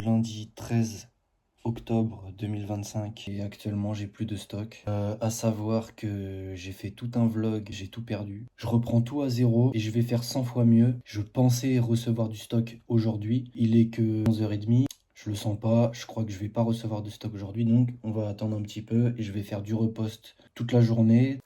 Lundi 13 octobre 2025 et actuellement j'ai plus de stock. À savoir que j'ai fait tout un vlog, j'ai tout perdu. Je reprends tout à zéro et je vais faire 100 fois mieux. Je pensais recevoir du stock aujourd'hui. Il est que 11h30. Je le sens pas, je crois que je vais pas recevoir de stock aujourd'hui, donc on va attendre un petit peu et je vais faire du repost toute la journée.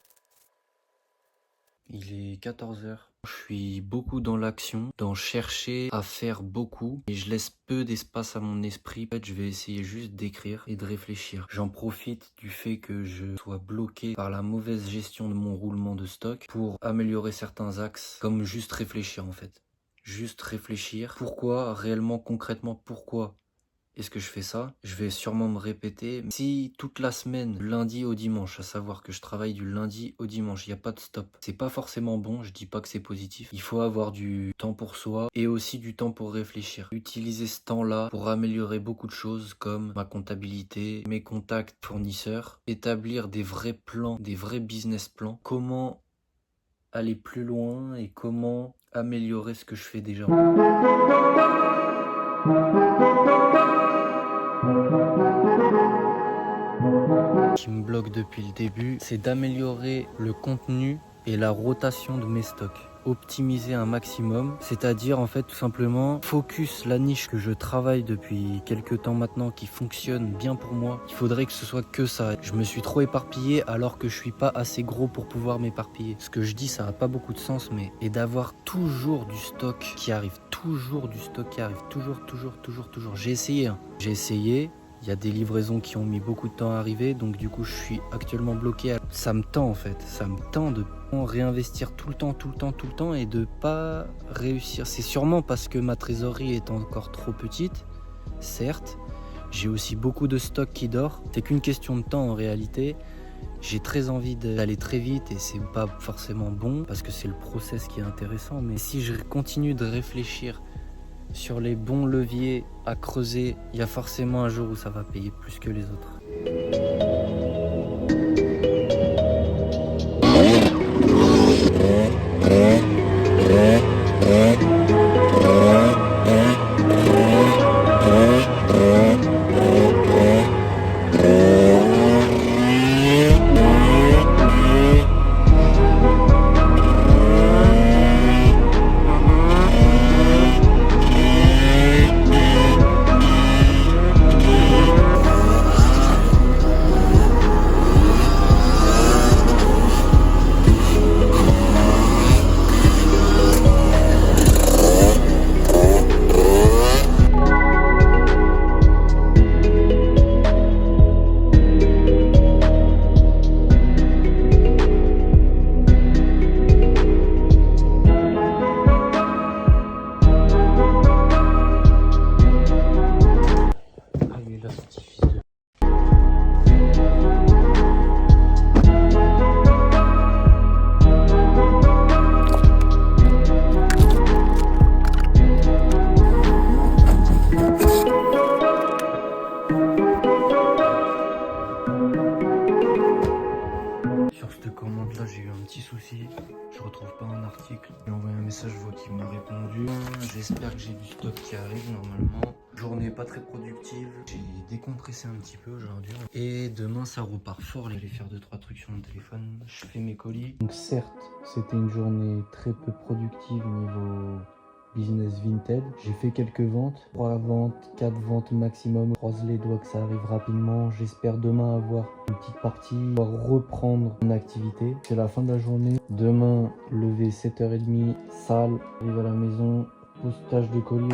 Il est 14h. Je suis beaucoup dans l'action, dans chercher à faire beaucoup et je laisse peu d'espace à mon esprit. En fait, je vais essayer juste d'écrire et de réfléchir. J'en profite du fait que je sois bloqué par la mauvaise gestion de mon roulement de stock pour améliorer certains axes, comme juste réfléchir en fait. Juste réfléchir. Pourquoi, réellement, concrètement, pourquoi est-ce que je fais ça? Je vais sûrement me répéter. Si toute la semaine, du lundi au dimanche, à savoir que je travaille du lundi au dimanche, il n'y a pas de stop, c'est pas forcément bon, je dis pas que c'est positif. Il faut avoir du temps pour soi et aussi du temps pour réfléchir. Utiliser ce temps-là pour améliorer beaucoup de choses comme ma comptabilité, mes contacts fournisseurs, établir des vrais plans, des vrais business plans, comment aller plus loin et comment améliorer ce que je fais déjà. Ce qui me bloque depuis le début, c'est d'améliorer le contenu et la rotation de mes stocks. Optimiser un maximum, c'est-à-dire en fait tout simplement focus la niche que je travaille depuis quelques temps maintenant qui fonctionne bien pour moi. Il faudrait que ce soit que ça. Je me suis trop éparpillé alors que je suis pas assez gros pour pouvoir m'éparpiller. Ce que je dis ça n'a pas beaucoup de sens mais et d'avoir toujours du stock qui arrive, toujours du stock qui arrive, toujours. J'ai essayé, hein. Il y a des livraisons qui ont mis beaucoup de temps à arriver, donc du coup je suis actuellement bloqué. Ça me tend en fait, ça me tend de réinvestir tout le temps et de pas réussir. C'est sûrement parce que ma trésorerie est encore trop petite, certes. J'ai aussi beaucoup de stock qui dort. C'est qu'une question de temps en réalité. J'ai très envie d'aller très vite et c'est pas forcément bon parce que c'est le process qui est intéressant. Mais si je continue de réfléchir sur les bons leviers à creuser, il y a forcément un jour où ça va payer plus que les autres. Je retrouve pas un article. J'ai envoyé un message, je vois qu'il m'a répondu. J'espère que j'ai du stock qui arrive normalement. Journée pas très productive. J'ai décompressé un petit peu aujourd'hui. Et demain ça repart fort. Je vais faire 2-3 trucs sur mon téléphone. Je fais mes colis. Donc certes, c'était une journée très peu productive niveau business vintage. J'ai fait quelques ventes, 3 ventes, 4 ventes maximum. Croise les doigts que ça arrive rapidement. J'espère demain avoir une petite partie, pouvoir reprendre mon activité. C'est la fin de la journée. Demain, lever 7h30, salle, arrive à la maison, postage de colis.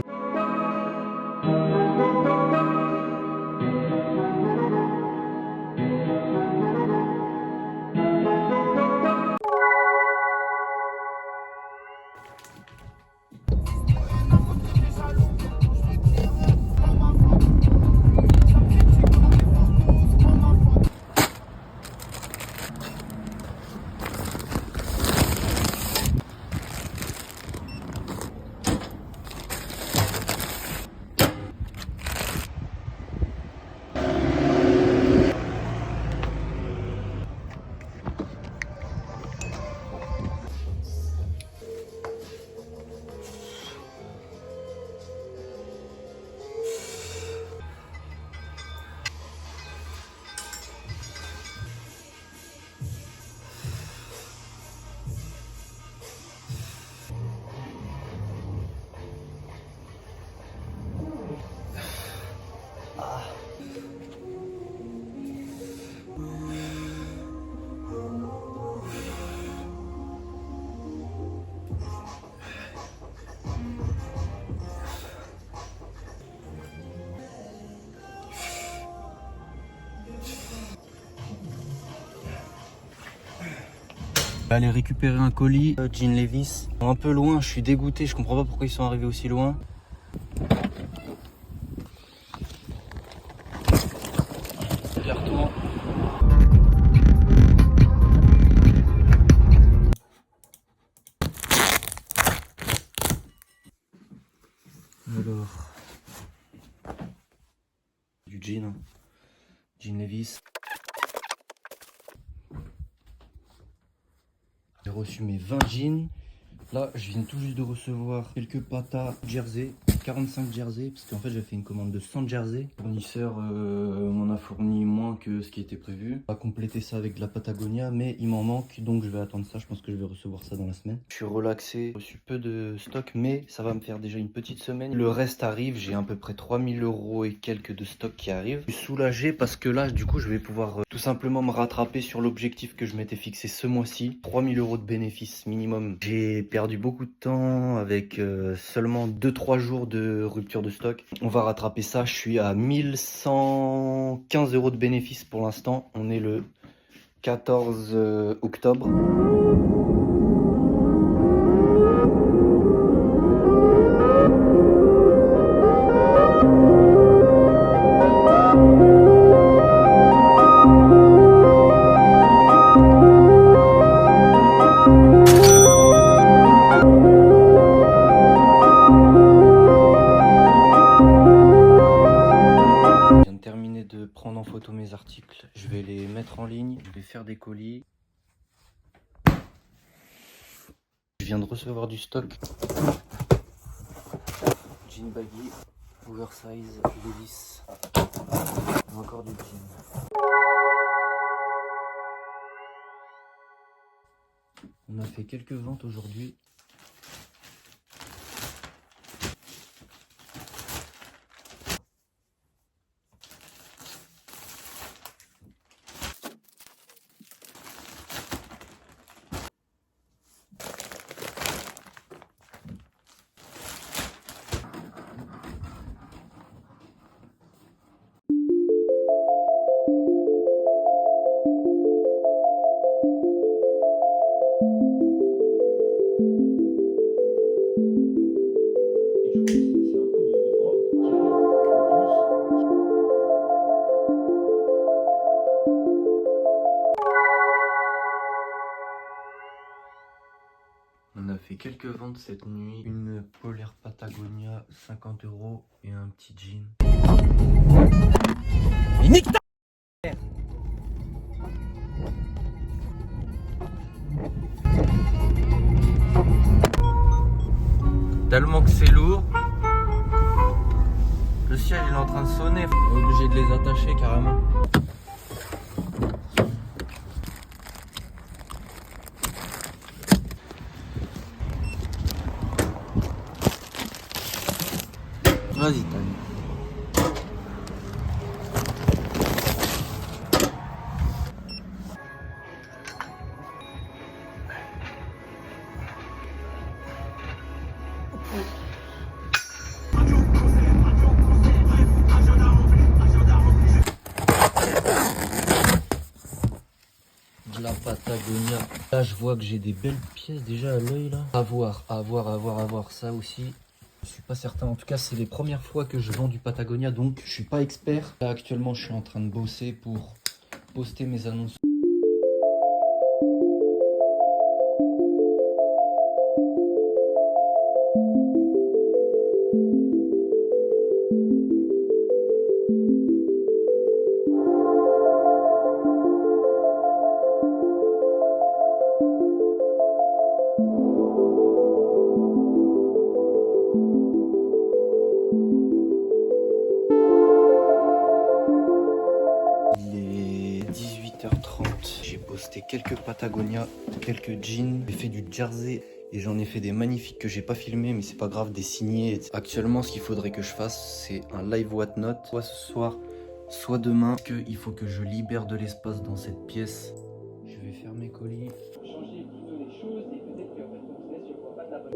Je vais aller récupérer un colis, Jean Levis. Un peu loin, je suis dégoûté, je comprends pas pourquoi ils sont arrivés aussi loin. Retour. Alors, du jean, hein. Jean Levis. J'ai reçu mes 20 jeans. Là, je viens tout juste de recevoir quelques patas jersey, 45 jerseys, parce qu'en fait, j'ai fait une commande de 100 jerseys. Le fournisseur m'en a fourni moins que ce qui était prévu. On va compléter ça avec de la Patagonia, mais il m'en manque, donc je vais attendre ça. Je pense que je vais recevoir ça dans la semaine. Je suis relaxé, j'ai reçu peu de stock, mais ça va me faire déjà une petite semaine. Le reste arrive, j'ai à peu près 3000 € et quelques de stock qui arrivent. Je suis soulagé parce que là, du coup, je vais pouvoir tout simplement me rattraper sur l'objectif que je m'étais fixé ce mois-ci. 3000 € de bénéfices minimum. J'ai perdu beaucoup de temps avec seulement 2-3 jours de rupture de stock. On va rattraper ça. Je suis à 1115 € de bénéfices pour l'instant. On est le 14 octobre. De prendre en photo mes articles, je vais les mettre en ligne, je vais faire des colis. Je viens de recevoir du stock. Jean baggy, oversize, Levis. Encore du jean. On a fait quelques ventes aujourd'hui. On a fait quelques ventes cette nuit. Une polaire Patagonia, 50 € et un petit jean. Mais nique ta mère! Tellement que c'est lourd. Le ciel il est en train de sonner. On est obligé de les attacher carrément. Vas-y, Tani. De la Patagonia. Là, je vois que j'ai des belles pièces déjà à l'œil là. À voir, à voir, à voir, à voir. Ça aussi, je suis pas certain. En tout cas, c'est les premières fois que je vends du Patagonia, donc je suis pas expert. Là, actuellement, je suis en train de bosser pour poster mes annonces. Il est 18h30. J'ai posté quelques Patagonia, quelques jeans. J'ai fait du jersey et j'en ai fait des magnifiques que j'ai pas filmé, mais c'est pas grave, des signés. Actuellement, ce qu'il faudrait que je fasse, c'est un live whatnot, soit ce soir, soit demain. Il faut que je libère de l'espace dans cette pièce. Je vais faire mes colis. Changer plutôt les choses et peut-être que votre business ne voit pas ta bonne.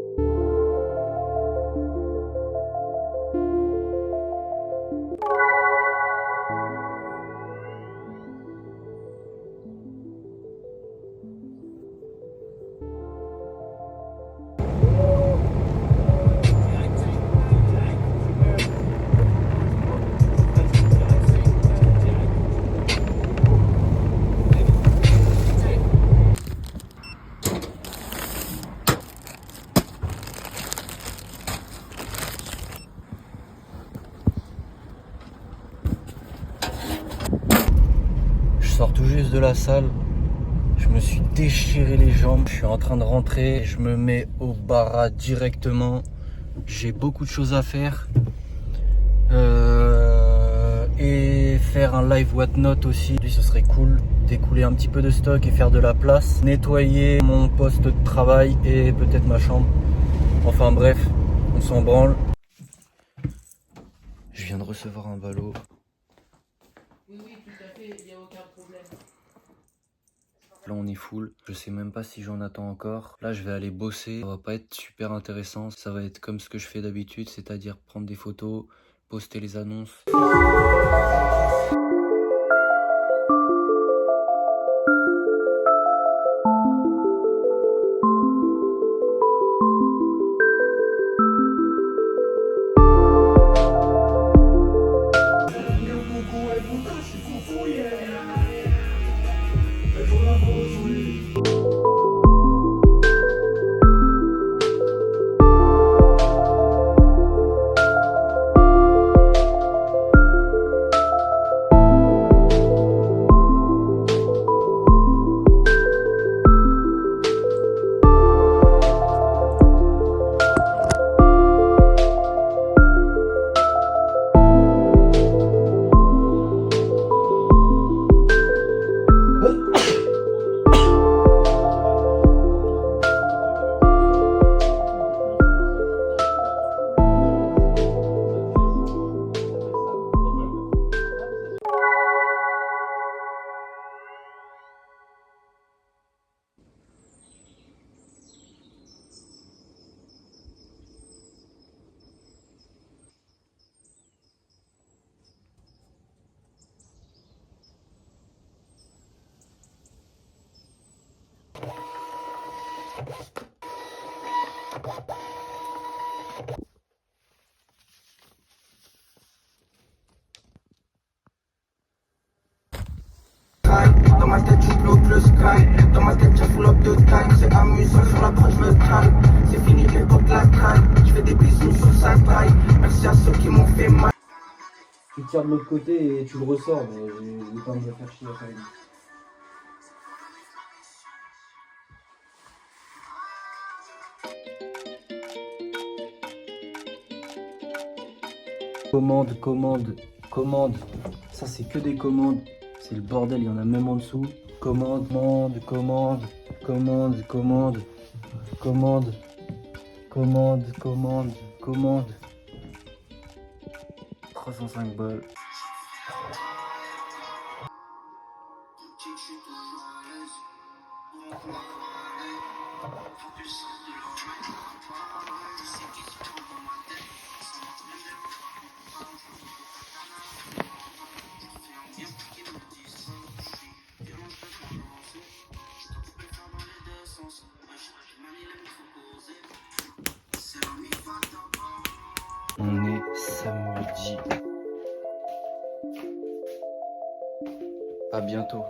sors tout juste de la salle. Je me suis déchiré les jambes. Je suis en train de rentrer. Je me mets au bara directement. J'ai beaucoup de choses à faire. Et faire un live whatnot aussi. Lui, ce serait cool. Découler un petit peu de stock et faire de la place. Nettoyer mon poste de travail et peut-être ma chambre. Enfin bref, on s'en branle. Je viens de recevoir un ballot. Oui, tout à fait, il n'y a aucun problème. Là on est full, je sais même pas si j'en attends encore. Là je vais aller bosser, ça va pas être super intéressant. Ça va être comme ce que je fais d'habitude, c'est-à-dire prendre des photos, poster les annonces. Dans ma tête je bloque le sky. Dans ma tête j'ai full up de time. C'est amusant sur la proche me calme. C'est fini l'époque de la taille. Je fais des bisous sur sa taille. Merci à ceux qui m'ont fait mal. Tu tires de l'autre côté et tu le ressors, mais j'ai le temps de me faire chier à faire une. Commande, commande, commande. Ça c'est que des commandes. C'est le bordel, il y en a même en dessous. Commande, commande, commande, commande, commande, commande, commande, commande, commande. 305 balles. On est samedi. À bientôt.